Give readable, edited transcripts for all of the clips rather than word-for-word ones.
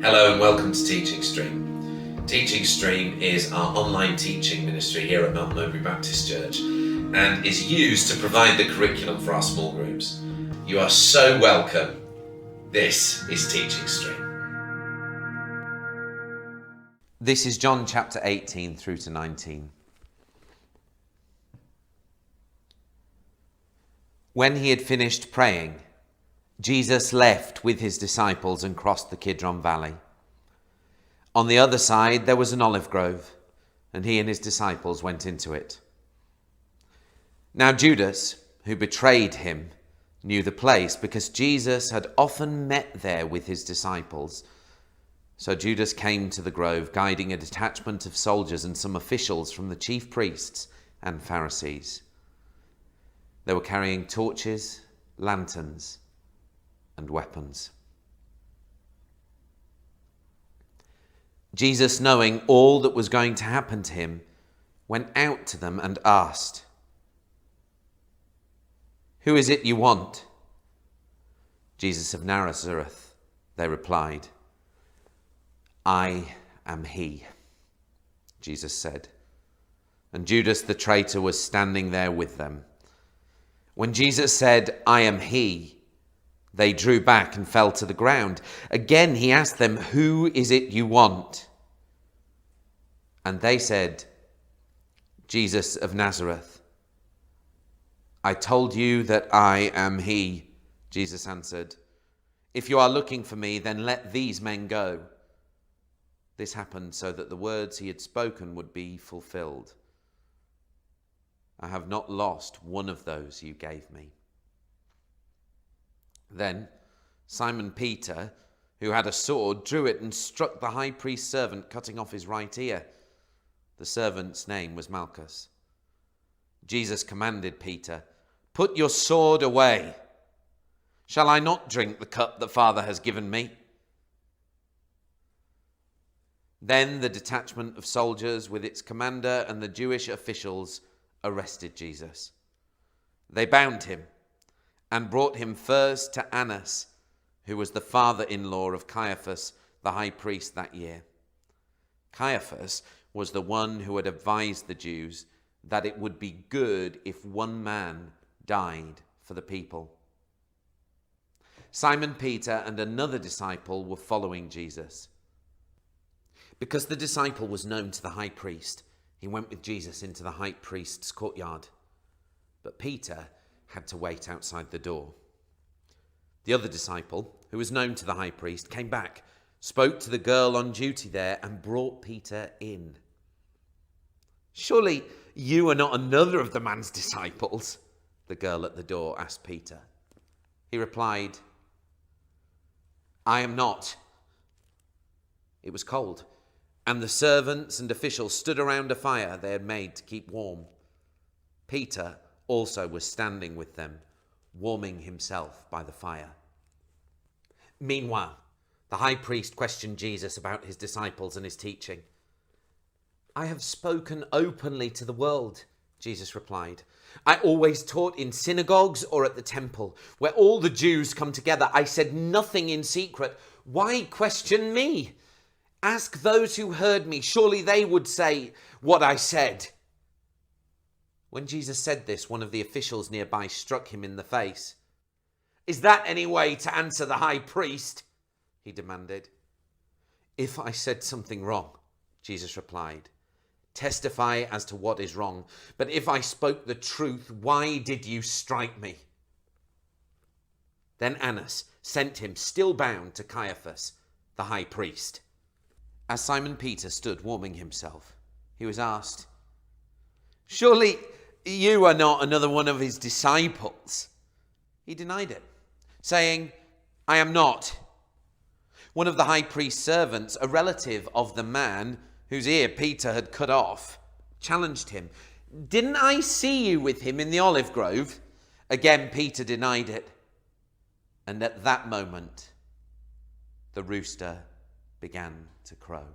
Hello and welcome to Teaching Stream. Teaching Stream is our online teaching ministry here at Melton Mowbray Baptist Church and is used to provide the curriculum for our small groups. You are so welcome. This is Teaching Stream. This is John chapter 18 through to 19. When he had finished praying, Jesus left with his disciples and crossed the Kidron Valley. On the other side there was an olive grove, and he and his disciples went into it. Now Judas, who betrayed him, knew the place because Jesus had often met there with his disciples. So Judas came to the grove, guiding a detachment of soldiers and some officials from the chief priests and Pharisees. They were carrying torches, lanterns, and weapons. Jesus, knowing all that was going to happen to him, went out to them and asked, "Who is it you want?" "Jesus of Nazareth," they replied. "I am he," Jesus said. And Judas the traitor was standing there with them. When Jesus said, "I am he," they drew back and fell to the ground. Again he asked them, "Who is it you want?" And they said, "Jesus of Nazareth." "I told you that I am he," Jesus answered. "If you are looking for me, then let these men go." This happened so that the words he had spoken would be fulfilled. "I have not lost one of those you gave me." Then Simon Peter, who had a sword, drew it and struck the high priest's servant, cutting off his right ear. The servant's name was Malchus. Jesus commanded Peter, "Put your sword away. Shall I not drink the cup the Father has given me?" Then the detachment of soldiers with its commander and the Jewish officials arrested Jesus. They bound him and brought him first to Annas, who was the father-in-law of Caiaphas, the high priest that year. Caiaphas was the one who had advised the Jews that it would be good if one man died for the people. Simon Peter and another disciple were following Jesus. Because the disciple was known to the high priest, he went with Jesus into the high priest's courtyard. But Peter had to wait outside the door. The other disciple, who was known to the high priest, came back, spoke to the girl on duty there, and brought Peter in. "Surely you are not another of the man's disciples?" the girl at the door asked Peter. He replied, "I am not." It was cold, and the servants and officials stood around a fire they had made to keep warm. Peter also was standing with them, warming himself by the fire. Meanwhile, the high priest questioned Jesus about his disciples and his teaching. "I have spoken openly to the world," Jesus replied. "I always taught in synagogues or at the temple, where all the Jews come together. I said nothing in secret. Why question me? Ask those who heard me. Surely they would say what I said." When Jesus said this, one of the officials nearby struck him in the face. "Is that any way to answer the high priest?" he demanded. "If I said something wrong," Jesus replied, "testify as to what is wrong. But if I spoke the truth, why did you strike me?" Then Annas sent him, still bound, to Caiaphas, the high priest. As Simon Peter stood warming himself, he was asked, "Surely you are not another one of his disciples?" He denied it, saying, "I am not." One of the high priest's servants, a relative of the man whose ear Peter had cut off, challenged him. "Didn't I see you with him in the olive grove?" Again, Peter denied it. And at that moment, the rooster began to crow.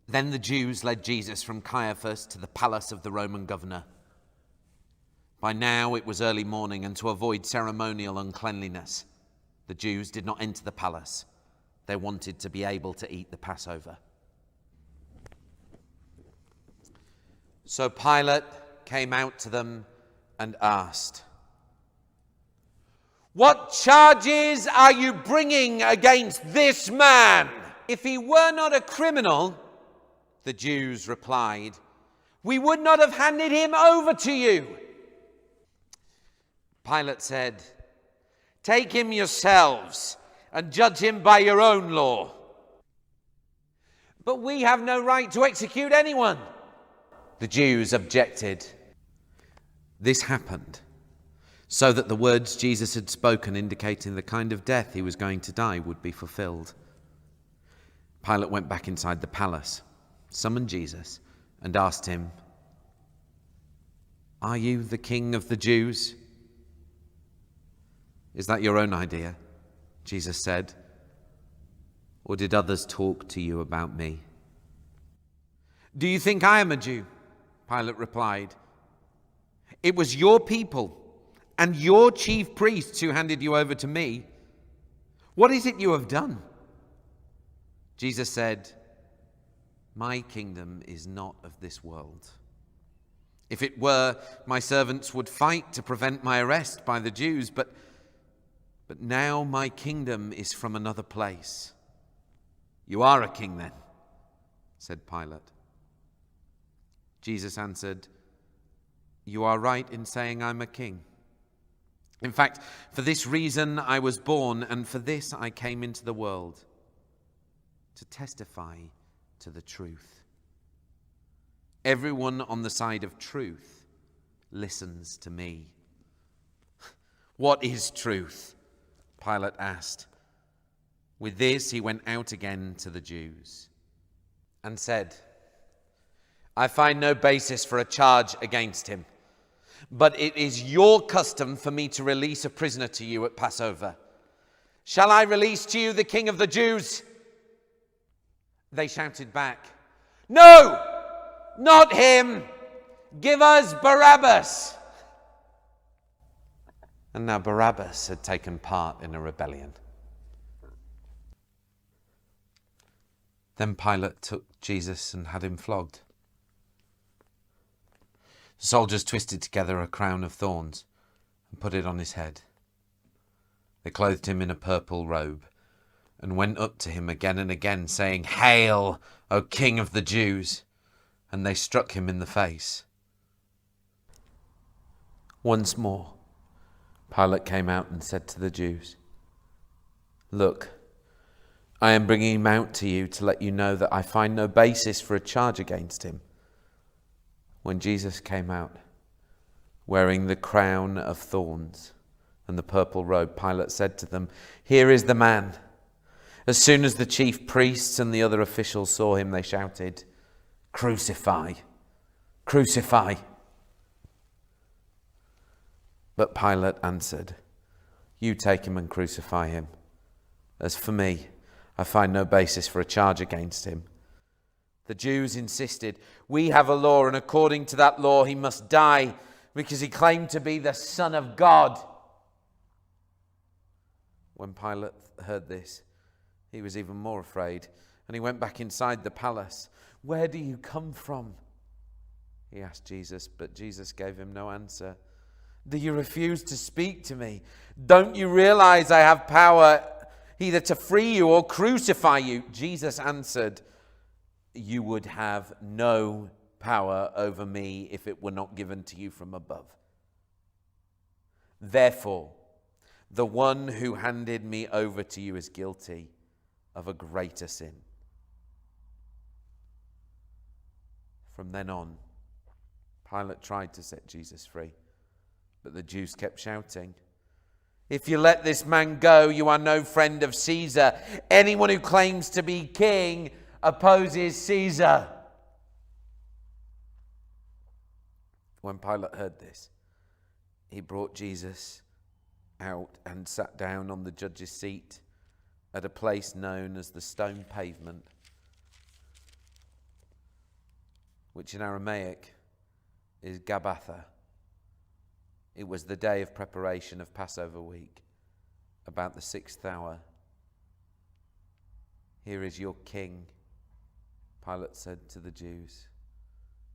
Then the Jews led Jesus from Caiaphas to the palace of the Roman governor. By now it was early morning, and to avoid ceremonial uncleanliness, the Jews did not enter the palace. They wanted to be able to eat the Passover. So Pilate came out to them and asked, "What charges are you bringing against this man?" "If he were not a criminal," the Jews replied, "we would not have handed him over to you." Pilate said, "Take him yourselves and judge him by your own law." "But we have no right to execute anyone," the Jews objected. This happened so that the words Jesus had spoken, indicating the kind of death he was going to die, would be fulfilled. Pilate went back inside the palace, summoned Jesus, and asked him, "Are you the king of the Jews?" "Is that your own idea?" Jesus said. "Or did others talk to you about me?" "Do you think I am a Jew?" Pilate replied. "It was your people and your chief priests who handed you over to me. What is it you have done?" Jesus said, "My kingdom is not of this world. If it were, my servants would fight to prevent my arrest by the Jews, but now my kingdom is from another place." "You are a king then," said Pilate. Jesus answered, "You are right in saying I'm a king. In fact, for this reason I was born, and for this I came into the world, to testify to the truth. Everyone on the side of truth listens to me." "What is truth?" Pilate asked. With this he went out again to the Jews and said, "I find no basis for a charge against him, but it is your custom for me to release a prisoner to you at Passover. Shall I release to you the King of the Jews?" They shouted back, "No, not him! Give us Barabbas!" And now Barabbas had taken part in a rebellion. Then Pilate took Jesus and had him flogged. The soldiers twisted together a crown of thorns and put it on his head. They clothed him in a purple robe and went up to him again and again, saying, "Hail, O King of the Jews!" And they struck him in the face. Once more, Pilate came out and said to the Jews, "Look, I am bringing him out to you to let you know that I find no basis for a charge against him." When Jesus came out, wearing the crown of thorns and the purple robe, Pilate said to them, "Here is the man." As soon as the chief priests and the other officials saw him, they shouted, "Crucify! Crucify!" But Pilate answered, "You take him and crucify him. As for me, I find no basis for a charge against him." The Jews insisted, "We have a law, and according to that law he must die because he claimed to be the Son of God." When Pilate heard this, he was even more afraid, and he went back inside the palace. "Where do you come from?" he asked Jesus, but Jesus gave him no answer. "Do you refuse to speak to me? Don't you realize I have power either to free you or crucify you?" Jesus answered, "You would have no power over me if it were not given to you from above. Therefore, the one who handed me over to you is guilty of a greater sin." From then on, Pilate tried to set Jesus free, but the Jews kept shouting, "If you let this man go, you are no friend of Caesar. Anyone who claims to be king opposes Caesar." When Pilate heard this, he brought Jesus out and sat down on the judge's seat at a place known as the Stone Pavement, which in Aramaic is Gabbatha. It was the day of preparation of Passover week, about the 6th hour. "Here is your king," Pilate said to the Jews.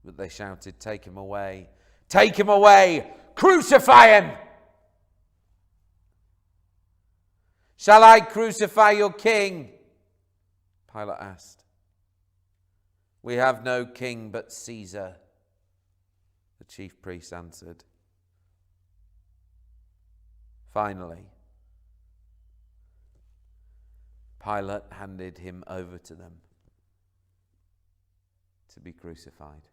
But they shouted, "Take him away! Take him away! Crucify him!" "Shall I crucify your king?" Pilate asked. "We have no king but Caesar," the chief priests answered. Finally, Pilate handed him over to them to be crucified.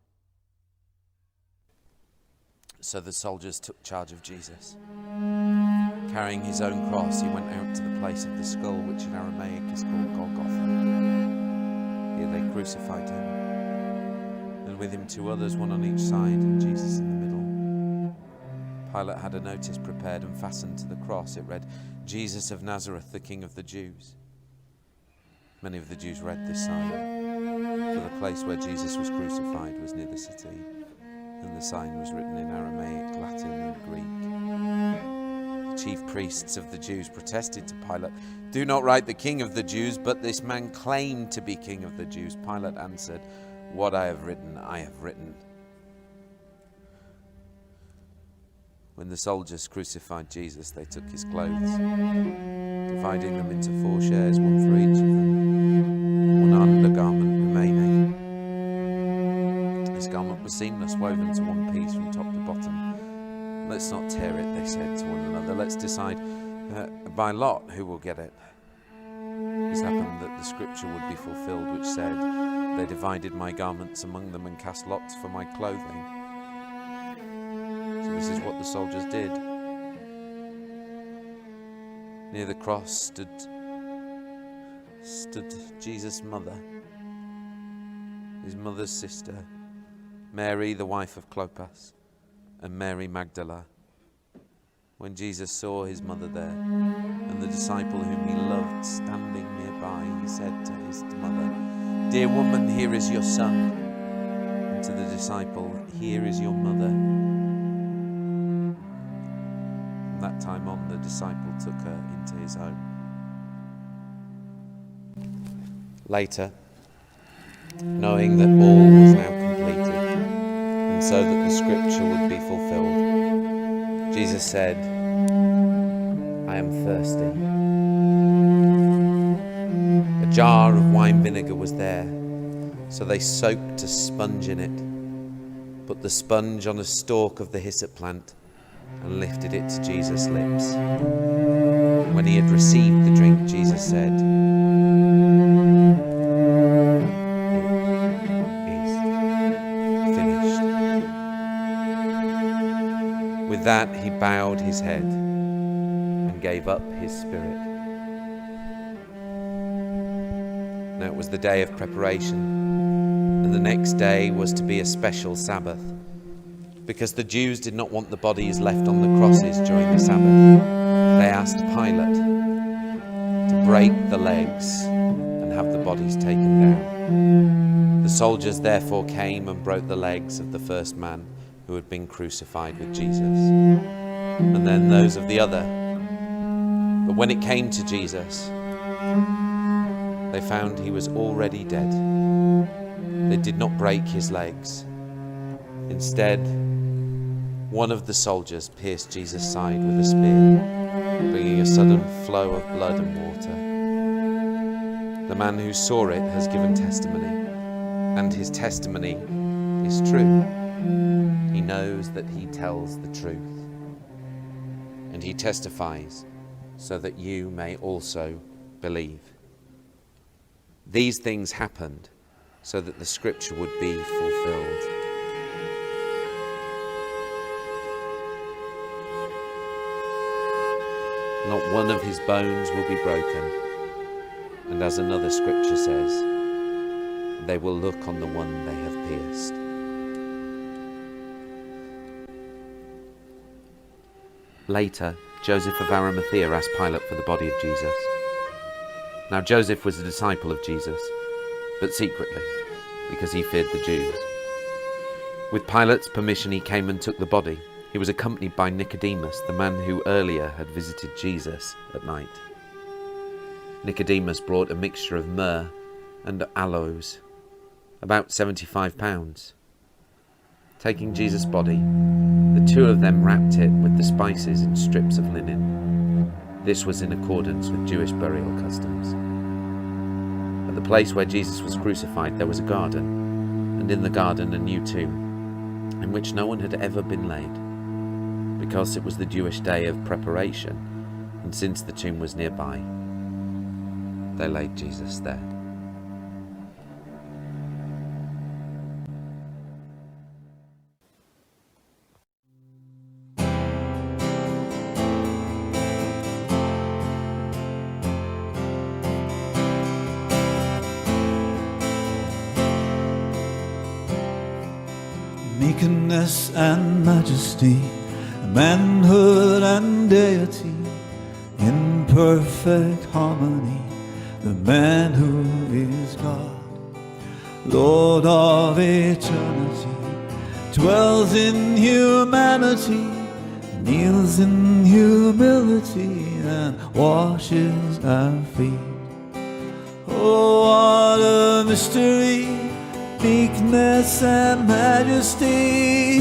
So the soldiers took charge of Jesus. Carrying his own cross, he went out to the place of the skull, which in Aramaic is called Golgotha. Here they crucified him, and with him 2 others, one on each side, and Jesus in the middle. Pilate had a notice prepared and fastened to the cross. It read, "Jesus of Nazareth, the King of the Jews." Many of the Jews read this sign, for the place where Jesus was crucified was near the city, and the sign was written in Aramaic, Latin, and Greek. The chief priests of the Jews protested to Pilate, "Do not write the King of the Jews, but this man claimed to be King of the Jews." Pilate answered, "What I have written, I have written." When the soldiers crucified Jesus, they took his clothes, dividing them into 4 shares, one for each of them, one undergarment remaining. This garment was seamless, woven to one piece from top to bottom. "Let's not tear it," they said to one another. "Let's decide by lot who will get it." This happened that the scripture would be fulfilled, which said, "They divided my garments among them and cast lots for my clothing." So this is what the soldiers did. Near the cross stood Jesus' mother, his mother's sister, Mary, the wife of Clopas, and Mary Magdalene. When Jesus saw his mother there, and the disciple whom he loved standing nearby, he said to his mother, "Dear woman, here is your son." And to the disciple, "Here is your mother." From that time on, the disciple took her into his home. Later, knowing that all was now completed, and so that the scripture would be fulfilled, Jesus said, "I am thirsty." A jar of wine vinegar was there, so they soaked a sponge in it, put the sponge on a stalk of the hyssop plant, and lifted it to Jesus' lips. When he had received the drink, Jesus said, "It is finished." With that, he bowed his head and gave up his spirit. Now it was the day of preparation, and the next day was to be a special Sabbath, because the Jews did not want the bodies left on the crosses during the Sabbath. They asked Pilate to break the legs and have the bodies taken down. The soldiers therefore came and broke the legs of the first man who had been crucified with Jesus, and then those of the other. But when it came to Jesus, they found he was already dead. They did not break his legs. Instead, one of the soldiers pierced Jesus' side with a spear, bringing a sudden flow of blood and water. The man who saw it has given testimony, and his testimony is true. He knows that he tells the truth, and he testifies so that you may also believe. These things happened so that the scripture would be fulfilled. Not one of his bones will be broken. And as another scripture says, they will look on the one they have pierced. Later, Joseph of Arimathea asked Pilate for the body of Jesus. Now Joseph was a disciple of Jesus, but secretly, because he feared the Jews. With Pilate's permission, he came and took the body. He was accompanied by Nicodemus, the man who earlier had visited Jesus at night. Nicodemus brought a mixture of myrrh and aloes, about 75 pounds. Taking Jesus' body, the two of them wrapped it with the spices in strips of linen. This was in accordance with Jewish burial customs. At the place where Jesus was crucified there was a garden, and in the garden a new tomb, in which no one had ever been laid, because it was the Jewish day of preparation, and since the tomb was nearby, they laid Jesus there. Meekness and majesty, manhood and deity, in perfect harmony, the man who is God, Lord of eternity, dwells in humanity, kneels in humility, and washes our feet. Oh, what a mystery! Meekness and majesty,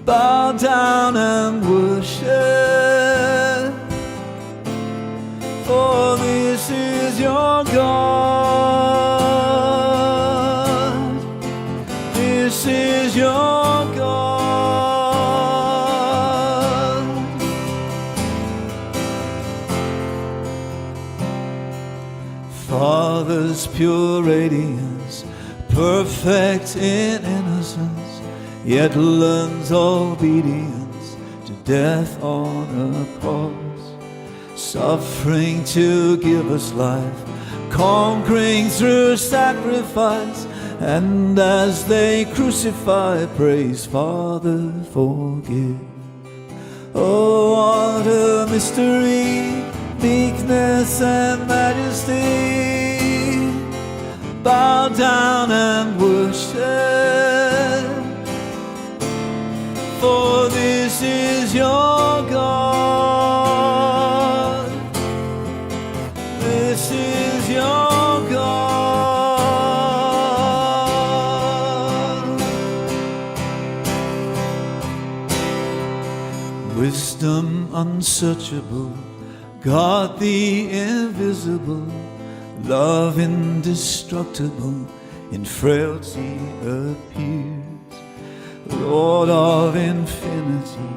bow down and worship, for this is your God, this is your God. Father's pure radiance, perfect in innocence, yet learns obedience to death on a cross, suffering to give us life, conquering through sacrifice, and as they crucify, praise, Father, forgive. Oh, what a mystery, meekness and majesty, bow down and worship, for this is your God, this is your God. Wisdom unsearchable, God the invisible, love indestructible, in frailty appears, Lord of infinity,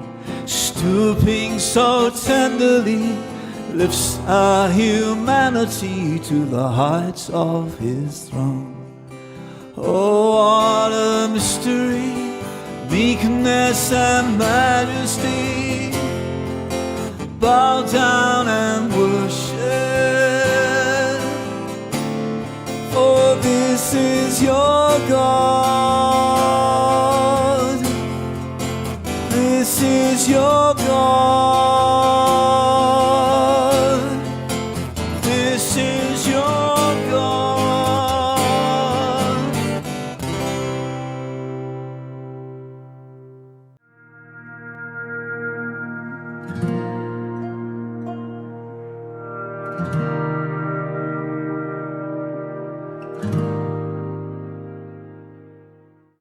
stooping so tenderly, lifts our humanity to the heights of his throne. Oh, what a mystery, meekness and majesty, bow down and worship, for this is your God.